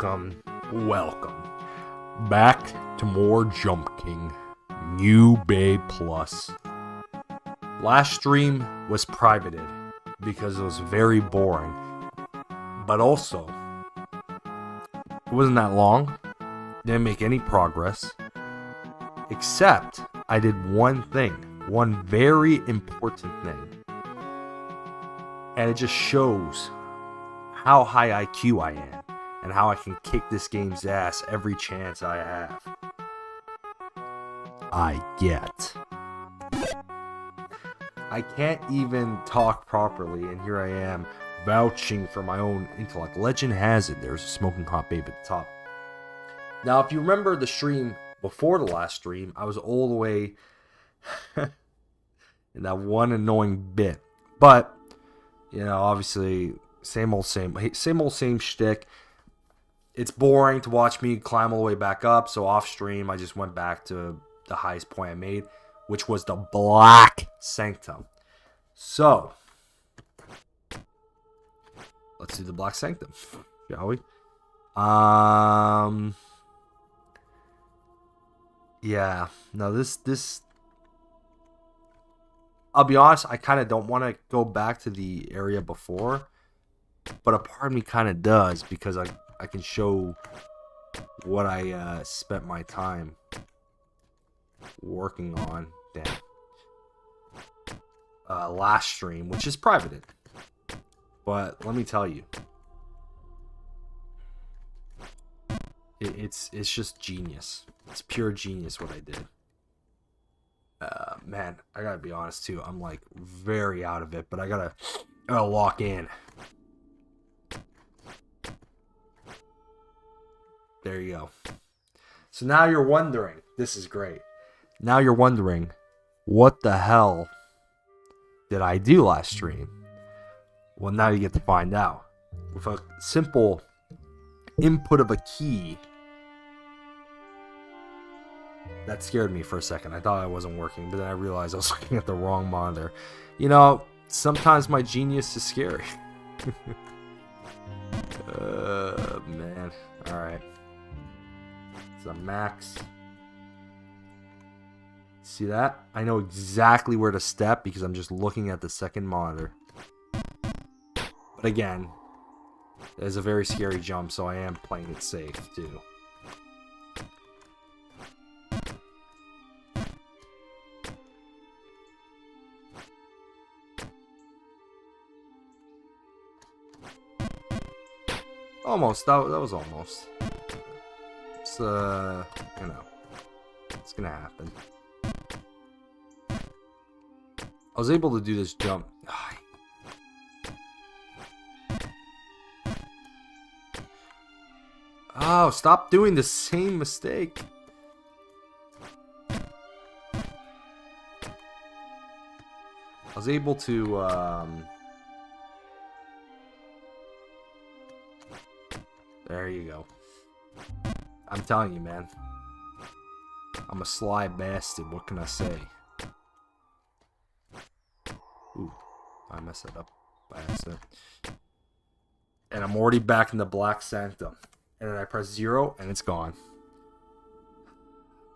Welcome back to more Jump King New Bay Plus. Last stream was privated because it was very boring, but also it wasn't that long. Didn't make any progress, except I did one thing, one very important thing, and it just shows how high IQ I am and how I can kick this game's ass every chance I have. I can't even talk properly, and here I am vouching for my own intellect. Legend has it there's a smoking hot babe at the top. Now, if you remember the stream before the last stream, I was all the way in that one annoying bit. But, you know, obviously, same shtick. It's boring to watch me climb all the way back up, so off stream, I just went back to the highest point I made, which was the Black Sanctum. So, let's do the Black Sanctum, shall we? Yeah, no, this I'll be honest, I kind of don't want to go back to the area before, but a part of me kind of does, because I can show what I spent my time working on. Damn. Last stream, which is privated. But let me tell you, it's just genius. It's pure genius what I did. Man, I gotta be honest too. I'm like very out of it, but I gotta lock in. There you go. So now you're wondering, this is great. Now you're wondering, what the hell did I do last stream? Well, now you get to find out. With a simple input of a key. That scared me for a second. I thought I wasn't working, but then I realized I was looking at the wrong monitor. You know, sometimes my genius is scary. Man. Alright. It's a max. See that? I know exactly where to step because I'm just looking at the second monitor. But again, there's a very scary jump, so I am playing it safe too. Almost. That was almost. It's, you know, it's gonna happen. I was able to do this jump. Oh, stop doing the same mistake. I was able to, there you go. I'm telling you, man. I'm a sly bastard. What can I say? Ooh, I messed that up by accident. And I'm already back in the Black Sanctum. And then I press 0 and it's gone.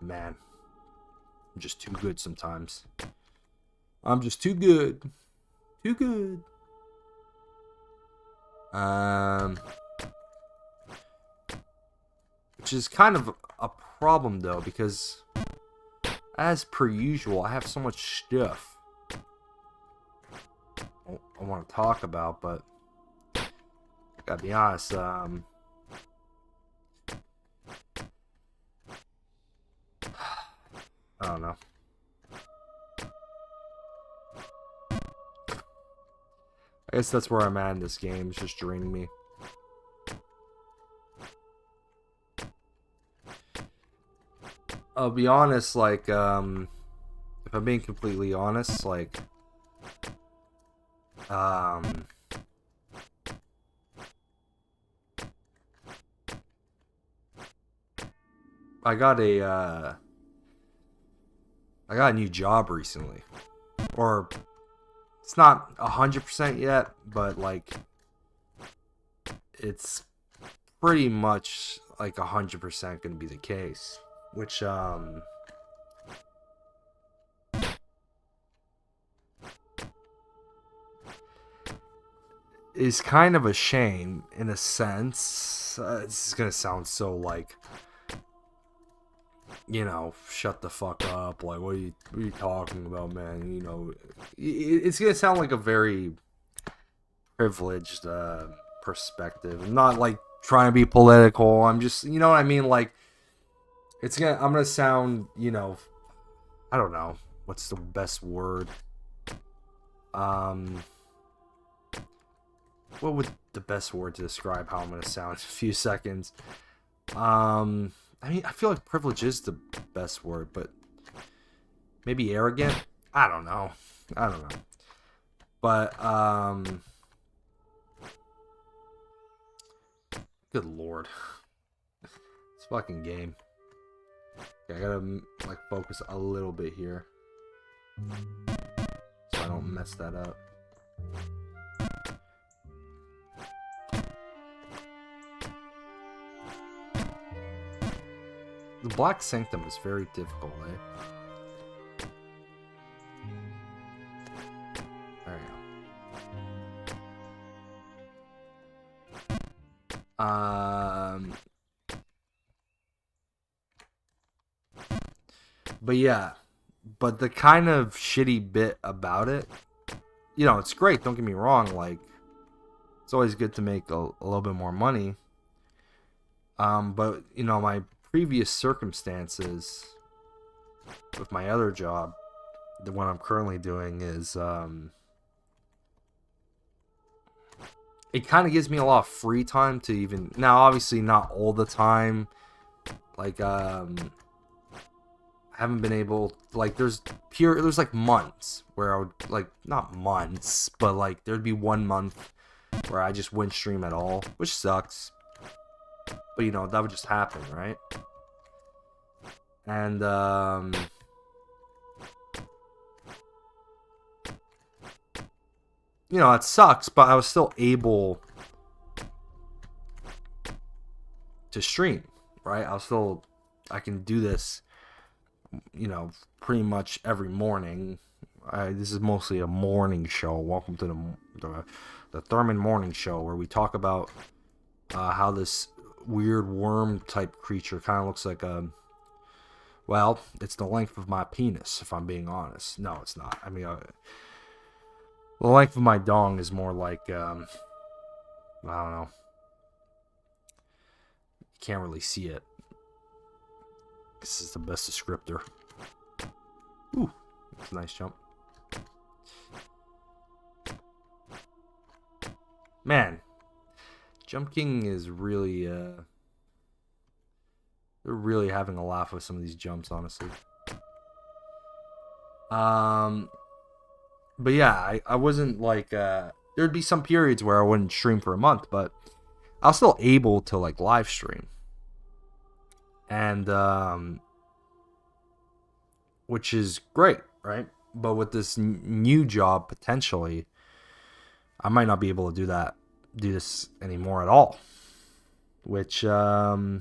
Man. I'm just too good sometimes. I'm just too good. Too good. Which is kind of a problem though, because as per usual, I have so much stuff I want to talk about, but I gotta be honest, I don't know. I guess that's where I'm at in this game. It's just draining me. I'll be honest, like, if I'm being completely honest, like, I got a new job recently, or it's not 100% yet, but like it's pretty much like 100% going to be the case, which is kind of a shame in a sense. This is going to sound so like, you know, shut the fuck up, like what are you talking about, man? You know, it's going to sound like a very privileged perspective. I'm not like trying to be political. I'm just, you know what I mean, like I'm gonna sound, you know, I don't know what's the best word. What would the best word to describe how I'm gonna sound in a few seconds? I mean, I feel like privilege is the best word, but maybe arrogant. I don't know. But good lord, this fucking game. Okay, I gotta like focus a little bit here so I don't mess that up. The Black Sanctum is very difficult, eh? There you go. But yeah, but the kind of shitty bit about it, you know, it's great, don't get me wrong, like, it's always good to make a little bit more money. But, you know, my previous circumstances with my other job, the one I'm currently doing, is, it kind of gives me a lot of free time to even, now obviously not all the time, like, I haven't been able, like, there's like months where I would, like, not months, but like there'd be 1 month where I just wouldn't stream at all, which sucks, but you know, that would just happen, right? And you know, it sucks, but I was still able to stream, right? I can do this, you know, pretty much every morning. This is mostly a morning show. Welcome to the Therman Morning Show, where we talk about how this weird worm type creature kind of looks like a, well, it's the length of my penis, if I'm being honest. No, it's not. I mean, the length of my dong is more like, I don't know. You can't really see it. This is the best descriptor. Ooh, that's a nice jump. Man, Jump King is really, they're really having a laugh with some of these jumps, honestly. But yeah, I wasn't like, there'd be some periods where I wouldn't stream for a month, but I was still able to like live stream. And, which is great, right? But with this new job, potentially, I might not be able to do this anymore at all. Which, like,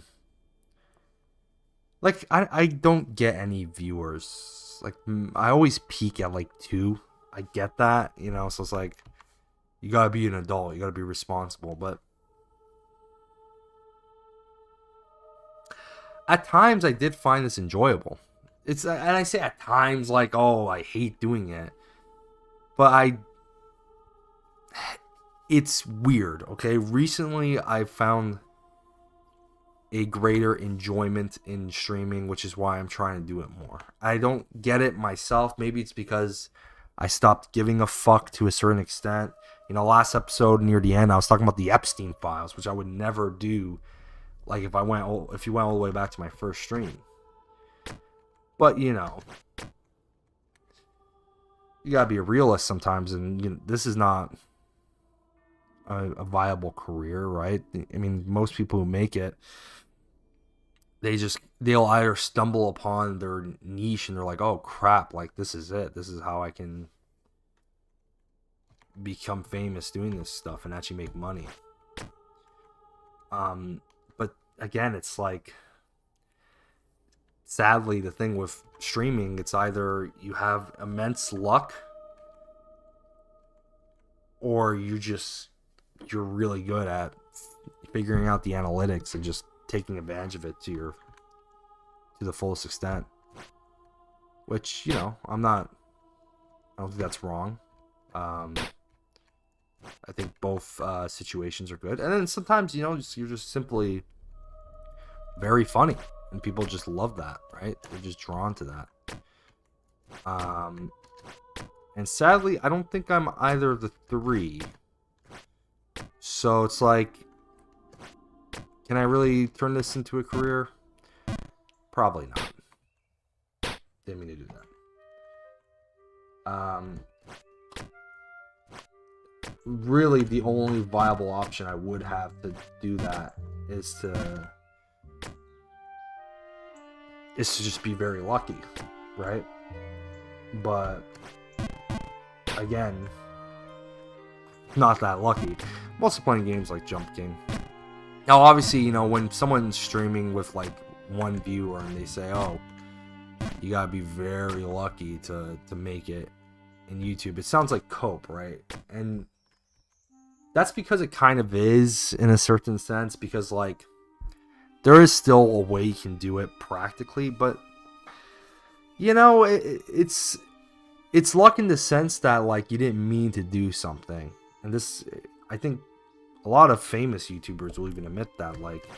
I don't get any viewers. Like, I always peak at like 2. I get that, you know, so it's like, you gotta be an adult, you gotta be responsible, but at times I did find this enjoyable. And I say at times like, oh, I hate doing it, but it's weird, okay? Recently I found a greater enjoyment in streaming, which is why I'm trying to do it more. I don't get it myself. Maybe it's because I stopped giving a fuck to a certain extent. You know, last episode near the end, I was talking about the Epstein files, which I would never do. Like if you went all the way back to my first stream. But you know, you gotta be a realist sometimes, and you know, this is not a viable career, right? I mean, most people who make it, they'll either stumble upon their niche and they're like, oh crap, like this is it. This is how I can become famous doing this stuff and actually make money. again, it's like, sadly, the thing with streaming, it's either you have immense luck or you're really good at figuring out the analytics and just taking advantage of it to the fullest extent. Which, you know, I don't think that's wrong. I think both situations are good. And then sometimes, you know, you're just simply very funny, and people just love that, right? They're just drawn to that. And sadly, I don't think I'm either of the three. So it's like, can I really turn this into a career? Probably not. Didn't mean to do that. Really, the only viable option I would have to do that is to just be very lucky, right? But again, not that lucky. I'm also playing games like Jump King. Now, obviously, you know, when someone's streaming with like one viewer and they say, "Oh, you gotta be very lucky to make it in YouTube," it sounds like cope, right? And that's because it kind of is in a certain sense, because like there is still a way you can do it practically, but you know, it's luck in the sense that like you didn't mean to do something. And this, I think a lot of famous YouTubers will even admit that, like,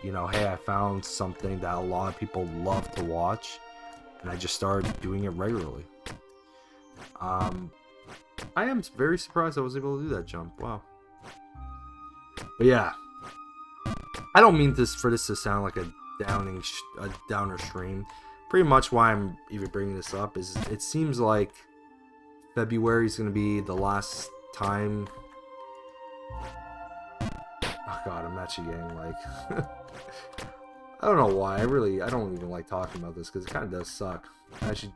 you know, hey, I found something that a lot of people love to watch, and I just started doing it regularly. I am very surprised I was able to do that jump. Wow. But yeah, I don't mean for this to sound like a downer stream. Pretty much why I'm even bringing this up is it seems like February is going to be the last time. Oh god, I'm actually getting like I don't know why. I don't even like talking about this because it kind of does suck. I actually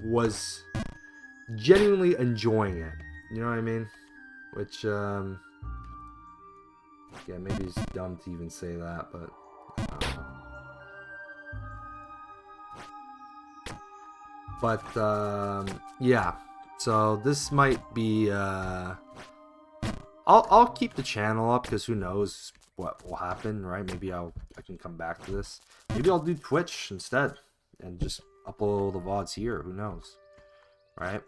was genuinely enjoying it. You know what I mean? Which, yeah, maybe it's dumb to even say that, but I don't know. But, yeah. So this might be, I'll keep the channel up because who knows what will happen, right? Maybe I can come back to this. Maybe I'll do Twitch instead and just upload the VODs here. Who knows, right?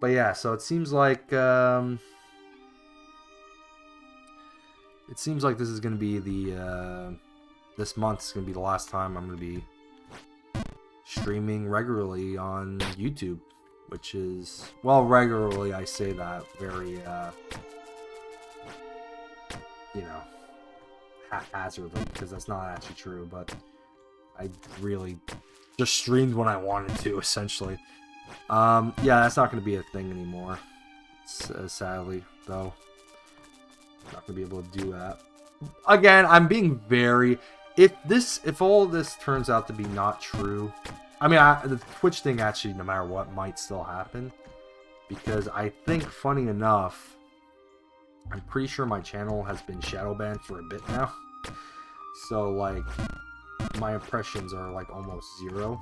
But yeah, so it seems like this is gonna be the this month is gonna be the last time I'm gonna be streaming regularly on YouTube, which is, well, regularly I say that very you know, haphazardly, because that's not actually true, but I really just streamed when I wanted to, essentially. Yeah, that's not going to be a thing anymore, sadly, though. Not going to be able to do that. Again, I'm being very... If all this turns out to be not true... I mean, the Twitch thing, actually, no matter what, might still happen. Because I think, funny enough, I'm pretty sure my channel has been shadow banned for a bit now. So, like, my impressions are, like, almost 0.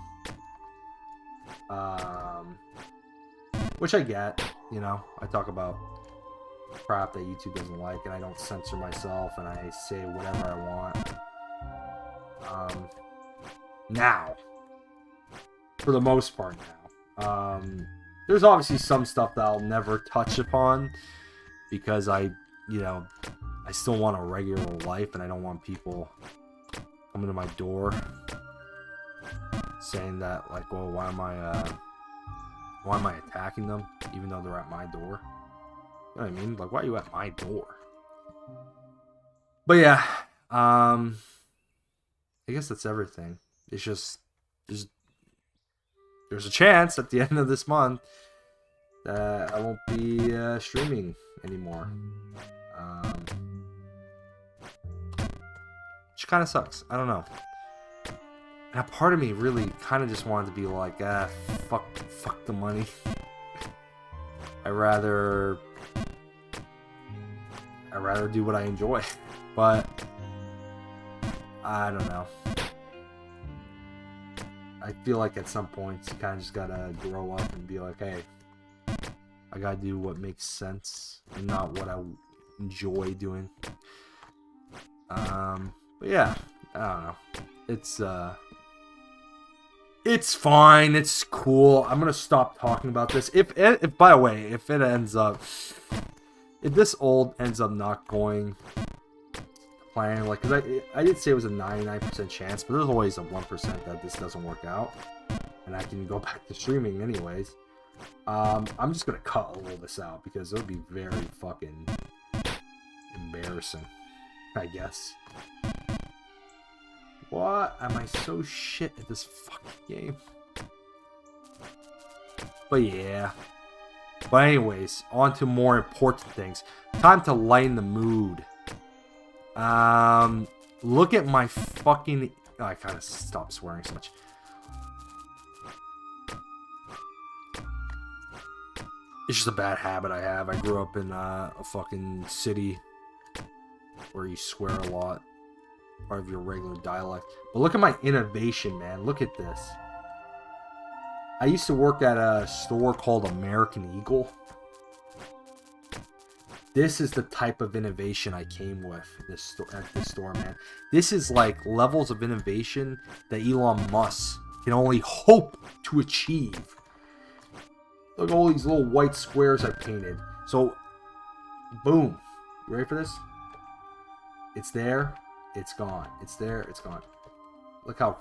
Which I get, you know. I talk about crap that YouTube doesn't like, and I don't censor myself, and I say whatever I want. Now, for the most part now. There's obviously some stuff that I'll never touch upon, because I still want a regular life, and I don't want people coming to my door saying that, like, well, why am I attacking them even though they're at my door? You know what I mean? Like, why are you at my door? But yeah, I guess that's everything. It's just there's a chance at the end of this month that I won't be streaming anymore. Which kind of sucks. I don't know. And a part of me really kind of just wanted to be like, fuck the money. I'd rather I'd rather do what I enjoy. But I don't know. I feel like at some points you kind of just gotta grow up and be like, hey, I gotta do what makes sense and not what I enjoy doing. But yeah, I don't know. It's fine. It's cool. I'm gonna stop talking about this. If by the way, if this old ends up not going plan, like, because I did say it was a 99% chance, but there's always a 1% that this doesn't work out, and I can go back to streaming anyways. I'm just gonna cut all of this out because it would be very fucking embarrassing, I guess. What? Am I so shit at this fucking game? But yeah. But anyways, on to more important things. Time to lighten the mood. Look at my fucking... Oh, I gotta stop swearing so much. It's just a bad habit I have. I grew up in a fucking city where you swear a lot. Part of your regular dialect. But look at my innovation, man. Look at this. I used to work at a store called American Eagle. This is the type of innovation I came with at this store, man. This is like levels of innovation that Elon Musk can only hope to achieve. Look at all these little white squares I painted. So, boom. You ready for this? It's there. It's gone. It's there. It's gone. Look how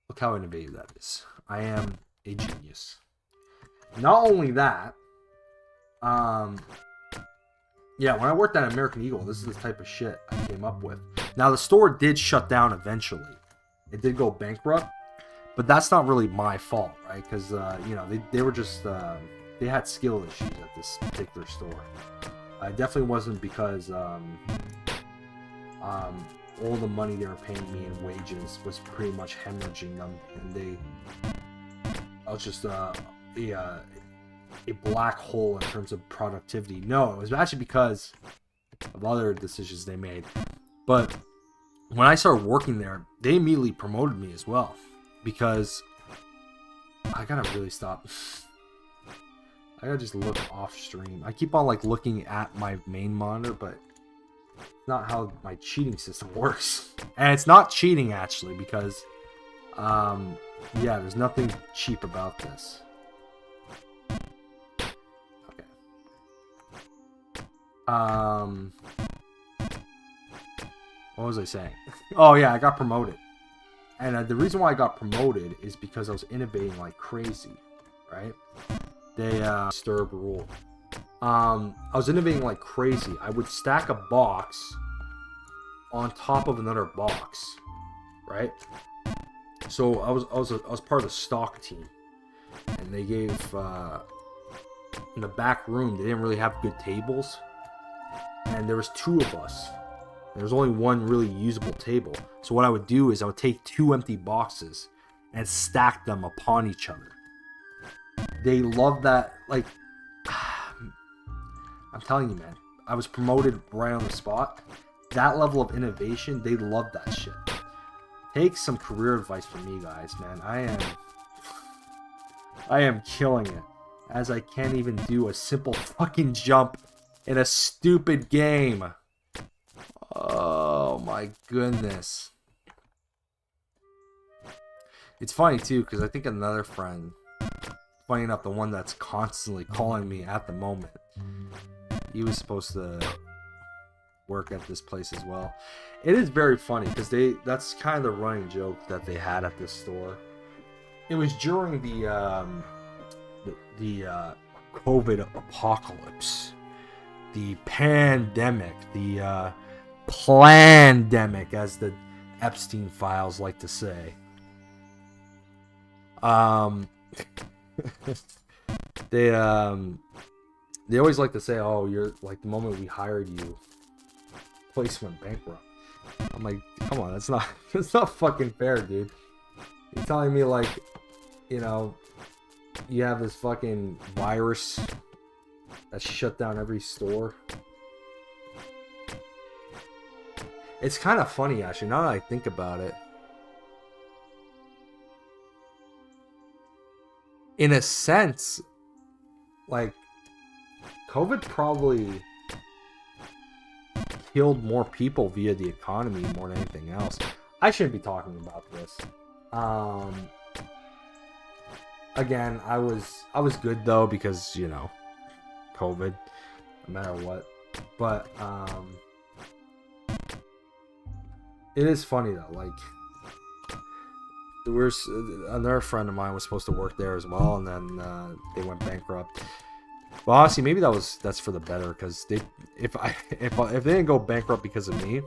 look how innovative that is. I am a genius. Not only that, yeah, when I worked at American Eagle, this is the type of shit I came up with. Now, the store did shut down eventually. It did go bankrupt, but that's not really my fault, right? Because, you know, they were just, they had skill issues at this particular store. It definitely wasn't because, all the money they were paying me in wages was pretty much hemorrhaging them, and I was just, a black hole in terms of productivity. No, it was actually because of other decisions they made. But when I started working there, they immediately promoted me as well, because I gotta really stop. I gotta just look off stream. I keep on like looking at my main monitor, but it's not how my cheating system works. And it's not cheating actually, because yeah, there's nothing cheap about this. Okay. What was I saying? Oh yeah, I got promoted. And the reason why I got promoted is because I was innovating like crazy, right? They disturb rule. I was innovating like crazy. I would stack a box on top of another box, right? So I was part of the stock team, and they gave in the back room they didn't really have good tables, and there was two of us. There was only one really usable table. So what I would do is I would take two empty boxes and stack them upon each other. They love that. Like, I'm telling you, man, I was promoted right on the spot. That level of innovation, they love that shit. Take some career advice from me, guys, man. I am killing it, as I can't even do a simple fucking jump in a stupid game. Oh my goodness. It's funny too, because I think another friend, funny enough, the one that's constantly calling me at the moment, he was supposed to work at this place as well. It is very funny because that's kind of the running joke that they had at this store. It was during the COVID apocalypse, the pandemic, the plandemic, as the Epstein files like to say. They always like to say, oh, you're like, the moment we hired you, place went bankrupt. I'm like, come on, that's not fucking fair, dude. You're telling me, like, you know, you have this fucking virus that shut down every store. It's kind of funny, actually, now that I think about it. In a sense, like, COVID probably killed more people via the economy more than anything else. I shouldn't be talking about this. Again, I was good though, because, you know, COVID, no matter what. But it is funny though, like, another friend of mine was supposed to work there as well, and then they went bankrupt. Well, honestly, maybe that's for the better, because if they didn't go bankrupt because of me,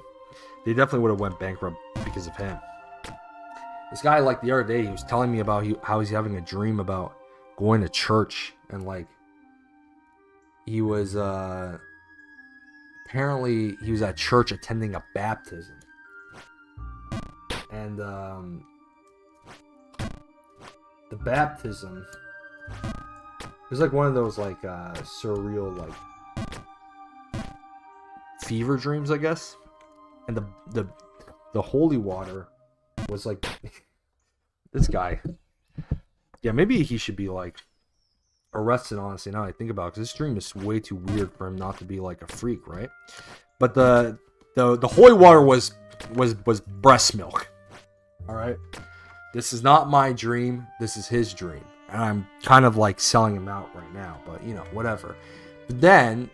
they definitely would have went bankrupt because of him. This guy, like, the other day, he was telling me about how he's having a dream about going to church, and like, he was apparently he was at church attending a baptism, and the baptism, it was like one of those like surreal like fever dreams, I guess. And the holy water was like this guy. Yeah, maybe he should be like arrested, honestly, now that I think about it, because this dream is way too weird for him not to be like a freak, right? But the holy water was breast milk. All right. This is not my dream. This is his dream. And I'm kind of like selling him out right now, but you know, whatever. But then,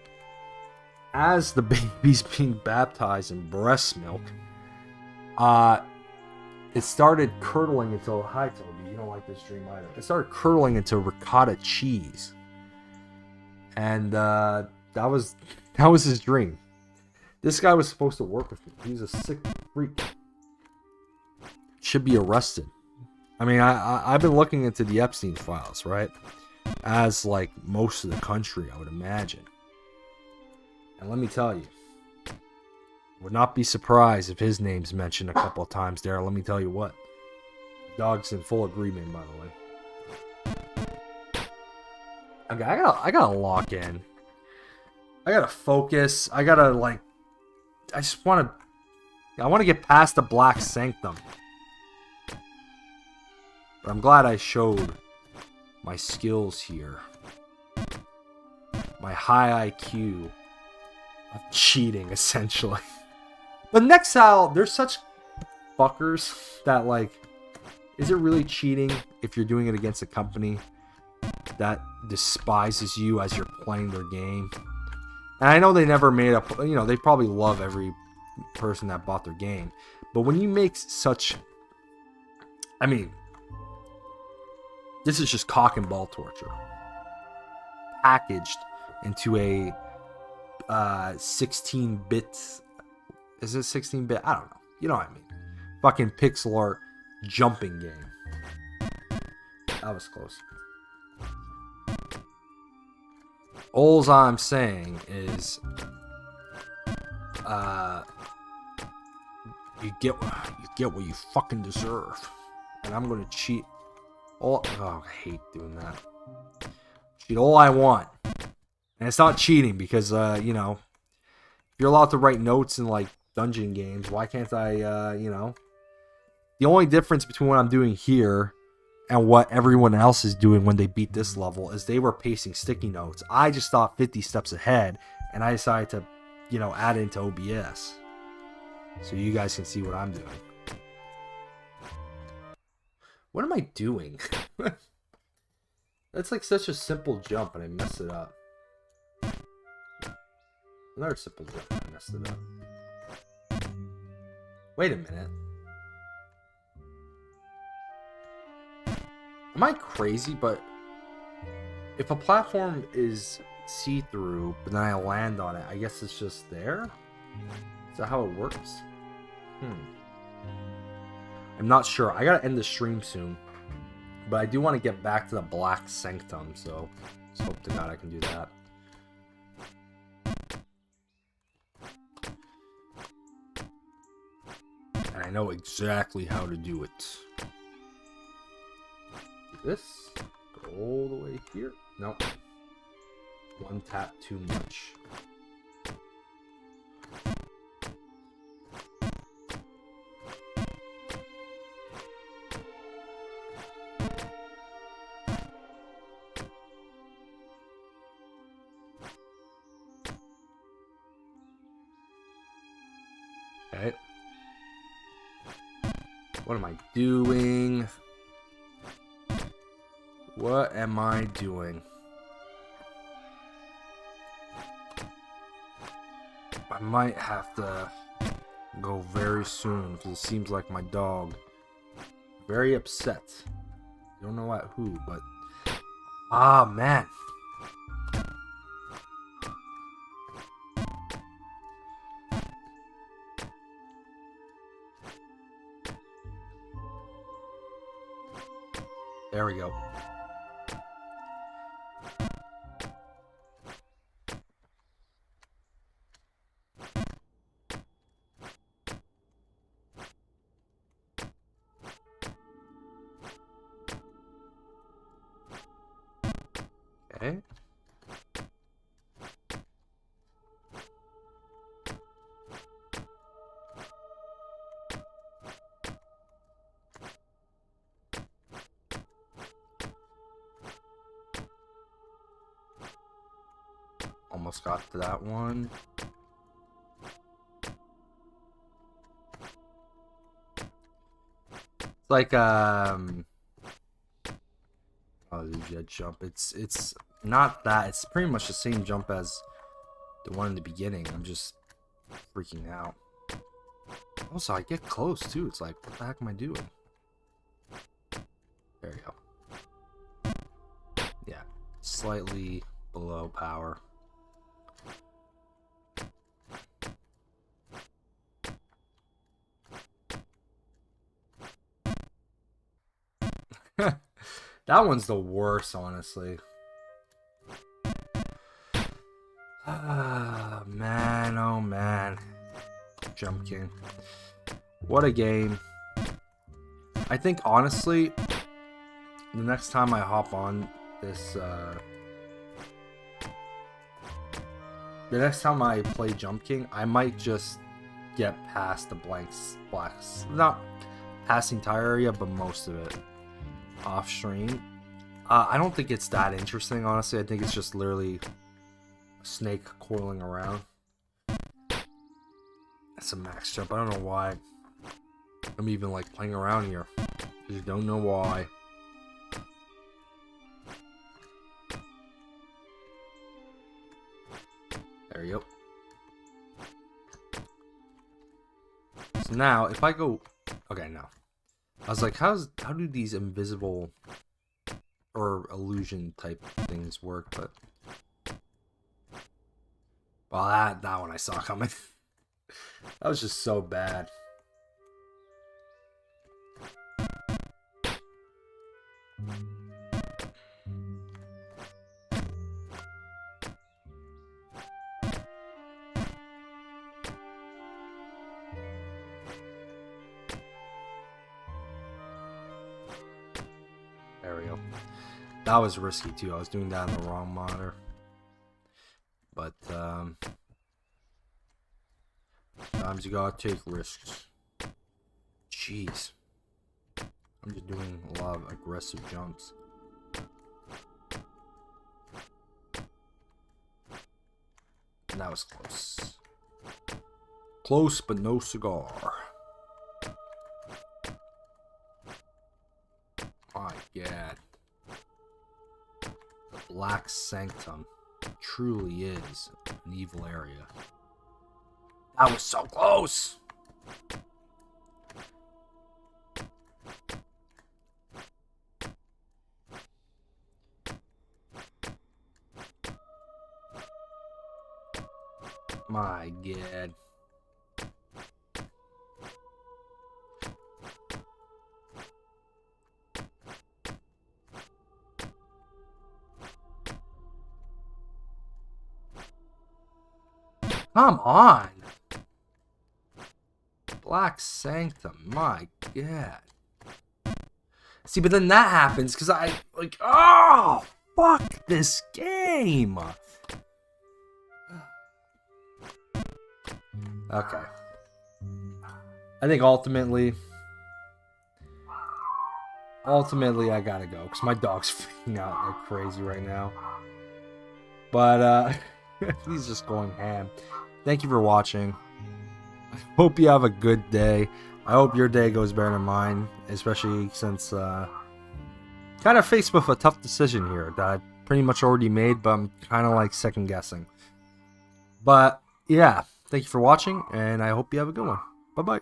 as the baby's being baptized in breast milk, it started curdling into, hi Toby, you don't like this dream either. It started curdling into ricotta cheese. And that was his dream. This guy was supposed to work with me. He's a sick freak. Should be arrested. I mean, I've been looking into the Epstein files, right? As like most of the country, I would imagine. And let me tell you, would not be surprised if his name's mentioned a couple of times there. Let me tell you what. Dog's in full agreement, by the way. Okay, I gotta lock in. I gotta focus. I gotta like. I want to get past the black sanctum. But I'm glad I showed my skills here. My high IQ of cheating, essentially. But next out, there's such fuckers that, like, is it really cheating if you're doing it against a company that despises you as you're playing their game? And I know they never made up, you know, they probably love every person that bought their game. But when you make such, I mean, this is just cock and ball torture packaged into a 16-bit. Is it 16-bit? I don't know. You know what I mean. Fucking pixel art jumping game. That was close. All I'm saying is, you get what you fucking deserve, and I'm gonna cheat. I hate doing that. Cheat all I want. And it's not cheating because, you know, if you're allowed to write notes in, like, dungeon games, why can't I, you know? The only difference between what I'm doing here and what everyone else is doing when they beat this level is they were pasting sticky notes. I just thought 50 steps ahead, and I decided to, you know, add it into OBS. So you guys can see what I'm doing. What am I doing? That's like such a simple jump and I messed it up. Another simple jump and I messed it up. Wait a minute. Am I crazy? But if a platform is see-through, but then I land on it, I guess it's just there? Is that how it works? I'm not sure. I gotta end the stream soon. But I do want to get back to the Black Sanctum, so just hope to God I can do that. And I know exactly how to do it. Do this. Go all the way here. Nope. One tap too much. Okay. What am I doing? What am I doing? I might have to go very soon because it seems like my dog very upset. I don't know at who, but ah, man. There we go. Okay. Almost got to that one. It's like oh, the jet jump. It's not that. It's pretty much the same jump as the one in the beginning. I'm just freaking out. Also, I get close too. It's like, what the heck am I doing? There you go. Yeah, slightly below power. That one's the worst, honestly. Ah, man, oh man. Jump King. What a game. I think, honestly, the next time I hop on this, the next time I play Jump King, I might just get past the blacks. Not passing entire area, but most of it. Off stream. I don't think it's that interesting, honestly. I think it's just literally a snake coiling around. That's a max jump. I don't know why I'm even like playing around here. Just don't know why. There you go. So now if I go, okay, no. I was like, how do these invisible or illusion type things work? But well, that one I saw coming. That was just so bad. There we go. That was risky too. I was doing that on the wrong monitor. But sometimes you gotta take risks. Jeez. I'm just doing a lot of aggressive jumps. And that was close. Close but no cigar. My God. The Black Sanctum truly is an evil area. That was so close! My God. Come on! Black Sanctum, my God. See, but then that happens because I, like, oh, fuck this game. Okay. I think ultimately I gotta go because my dog's freaking out like crazy right now. But he's just going ham. Thank you for watching. I hope you have a good day. I hope your day goes better than mine, especially since kind of faced with a tough decision here that I pretty much already made, but I'm kind of like second guessing. But yeah, thank you for watching, and I hope you have a good one. Bye bye.